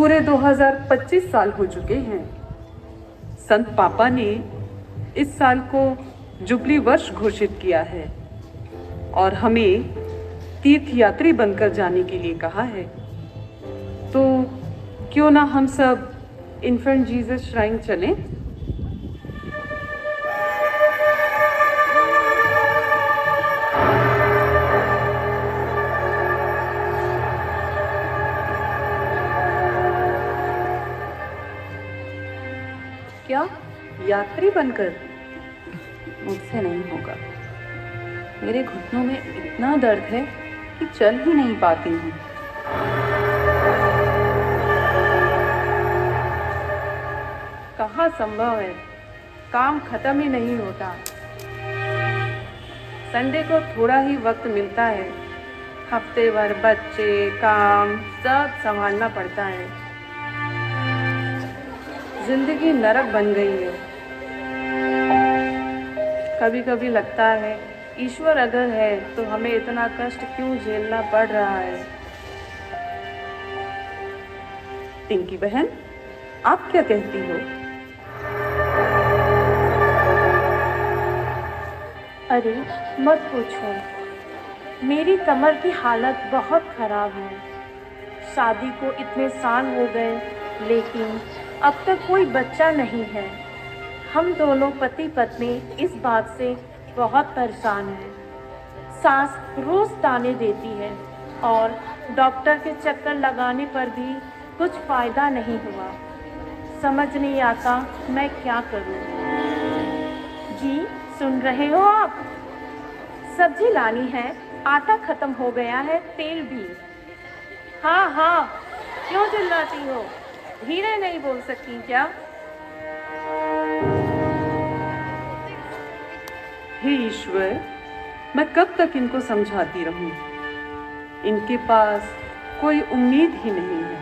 पूरे 2025 साल हो चुके हैं। संत पापा ने इस साल को जुबली वर्ष घोषित किया है और हमें तीर्थ यात्री बनकर जाने के लिए कहा है। तो क्यों ना हम सब इन्फेंट जीसस श्राइन चलें? क्या यात्री बनकर? मुझसे नहीं होगा। मेरे घुटनों में इतना दर्द है कि चल ही नहीं पाती हूँ। कहाँ संभव है, काम खत्म ही नहीं होता। संडे को थोड़ा ही वक्त मिलता है, हफ्ते भर बच्चे, काम सब संभालना पड़ता है। जिंदगी नरक बन गई है। कभी कभी लगता है ईश्वर अगर है तो हमें इतना कष्ट क्यों झेलना पड़ रहा है। टिंकी बहन, आप क्या कहती हो? अरे मत पूछो, मेरी कमर की हालत बहुत खराब है। शादी को इतने साल हो गए लेकिन अब तक कोई बच्चा नहीं है। हम दोनों पति पत्नी इस बात से बहुत परेशान हैं। सास रोज ताने देती है और डॉक्टर के चक्कर लगाने पर भी कुछ फायदा नहीं हुआ। समझ नहीं आता मैं क्या करूं। जी सुन रहे हो आप? सब्जी लानी है, आटा खत्म हो गया है, तेल भी। हाँ हाँ, क्यों चिल्लाती हो? धीरे नहीं बोल सकती क्या? हे ईश्वर, मैं कब तक इनको समझाती रहूं? इनके पास कोई उम्मीद ही नहीं है।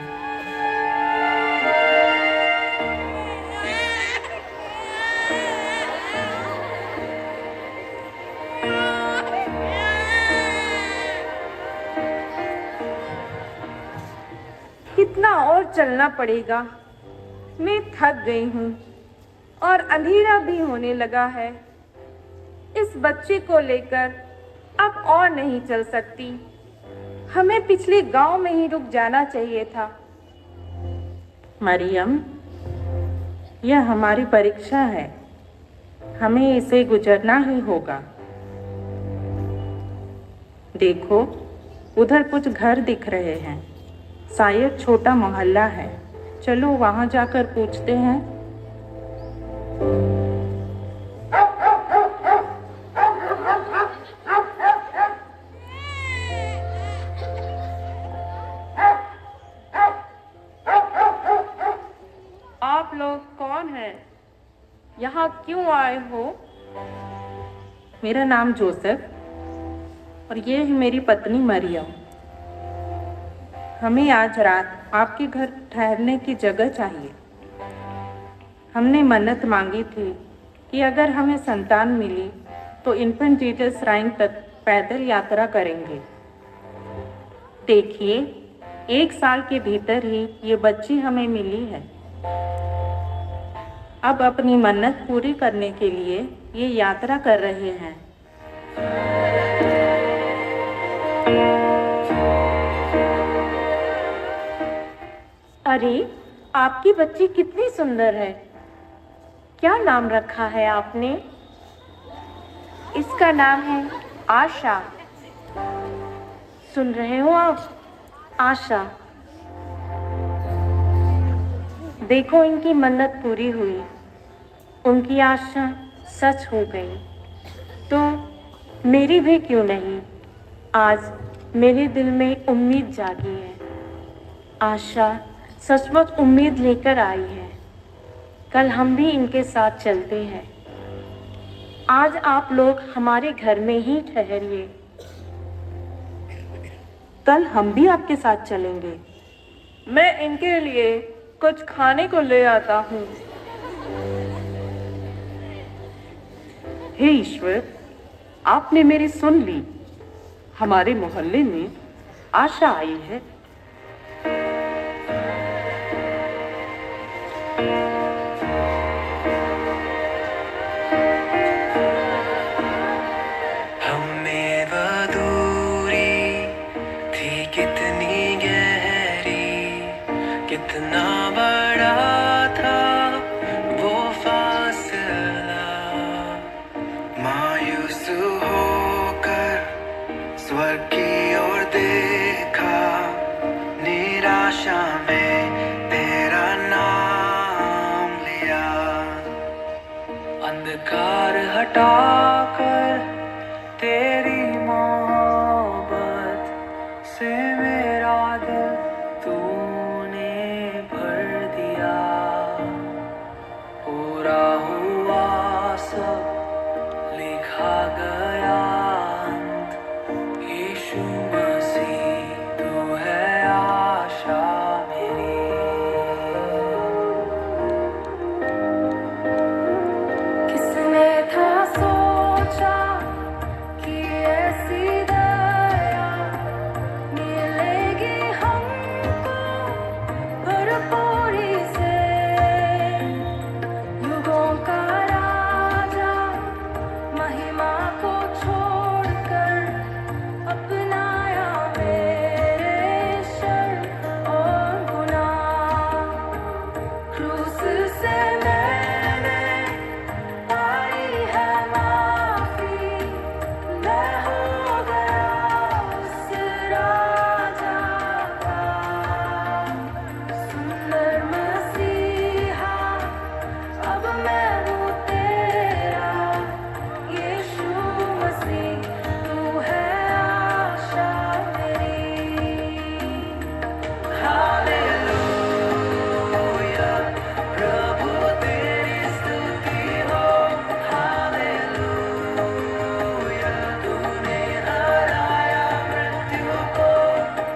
कितना और चलना पड़ेगा? मैं थक गई हूँ और अंधेरा भी होने लगा है। इस बच्चे को लेकर अब और नहीं चल सकती। हमें पिछले गांव में ही रुक जाना चाहिए था। मरियम, यह हमारी परीक्षा है। हमें इसे गुजरना ही होगा। देखो, उधर कुछ घर दिख रहे हैं। शायद छोटा मोहल्ला है। चलो वहां जाकर पूछते हैं। आप लोग कौन हैं? यहाँ क्यों आए हो? मेरा नाम जोसेफ और ये है मेरी पत्नी मरियम। हमें आज रात आपके घर ठहरने की जगह चाहिए। हमने मन्नत मांगी थी कि अगर हमें संतान मिली तो इन्फेंट जीसस श्राइन तक पैदल यात्रा करेंगे। देखिए, 1 साल के भीतर ही ये बच्ची हमें मिली है। अब अपनी मन्नत पूरी करने के लिए ये यात्रा कर रहे हैं। अरे, आपकी बच्ची कितनी सुंदर है। क्या नाम रखा है आपने? इसका नाम है आशा। सुन रहे हो आप? आशा। देखो, इनकी मन्नत पूरी हुई। उनकी आशा सच हो गई। तो मेरी भी क्यों नहीं? आज मेरे दिल में उम्मीद जागी है। आशा सचमुच उम्मीद लेकर आई है। कल हम भी इनके साथ चलते हैं। आज आप लोग हमारे घर में ही ठहरिए। कल हम भी आपके साथ चलेंगे। मैं इनके लिए कुछ खाने को ले आता हूँ। हे ईश्वर, आपने मेरी सुन ली। हमारे मोहल्ले में आशा आई है। कितना बड़ा था वो फासला, मायूस होकर स्वर्ग की ओर देखा, निराशा में तेरा नाम लिया, अंधकार हटाकर तेरी मोहब्बत से मेरा दिल तूने भर दिया, पूरा हुआ सब लिखा गया अंत, यीशु मसीह तू है आशा मेरी। किसने था सोचा कि ऐसी दया मिलेगी हमको भरपूरी से, युगों का राजा महिमा को छोड़कर अपनाया मेरे शर और गुनाह, क्रूस से मैंने पाई है माफी, मैं हो गया उस राजा का सुंदर मसीहा, अब मैं हूँ तेरा यीशु मसीह, तू है आशा मेरी। हालेलुया, प्रभु तेरी स्तुति हो, हालेलुया, तूने हराया मृत्यु को,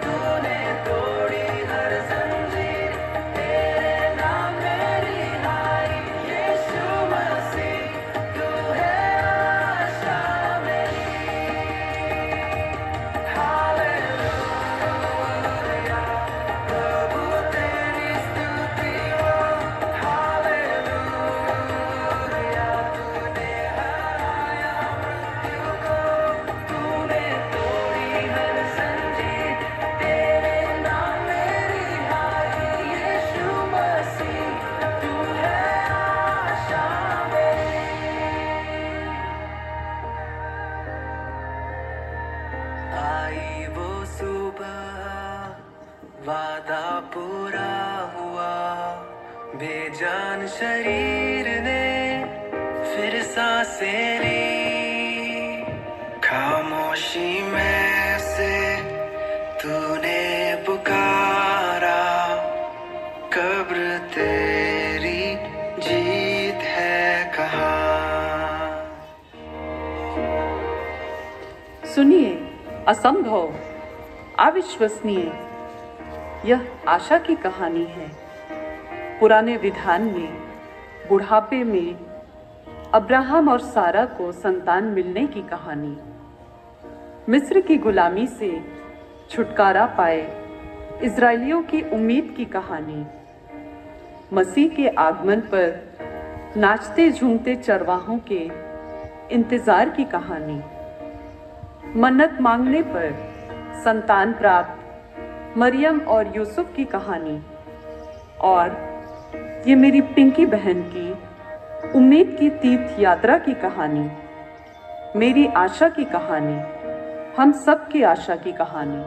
तूने तोड़ी हर जंजीर, तेरे नाम में रिहाई, यीशु मसीह तू है आशा मेरी। हालेलुया, प्रभु तेरी स्तुति हो, हालेलुया, तूने हराया मृत्यु को, तूने तोड़ी हर जंजीर, तेरे नाम में रिहाई, यीशु मसीह तू है आशा मेरी। आई वो सुबह, वादा पूरा हुआ, बेजान शरीर ने फिर सांसें ली, खामोशी में से तूने पुकारा, कब्र तेरी जीत है कहाँ। सुनिए, असंभव, अविश्वसनीय, यह आशा की कहानी है। पुराने विधान में बुढ़ापे में अब्राहम और सारा को संतान मिलने की कहानी, मिस्र की गुलामी से छुटकारा पाए इजरायलियों की उम्मीद की कहानी, मसीह के आगमन पर नाचते झूमते चरवाहों के इंतजार की कहानी, मन्नत मांगने पर संतान प्राप्त मरियम और यूसुफ की कहानी, और ये मेरी पिंकी बहन की उम्मीद की तीर्थ यात्रा की कहानी, मेरी आशा की कहानी, हम सब की आशा की कहानी।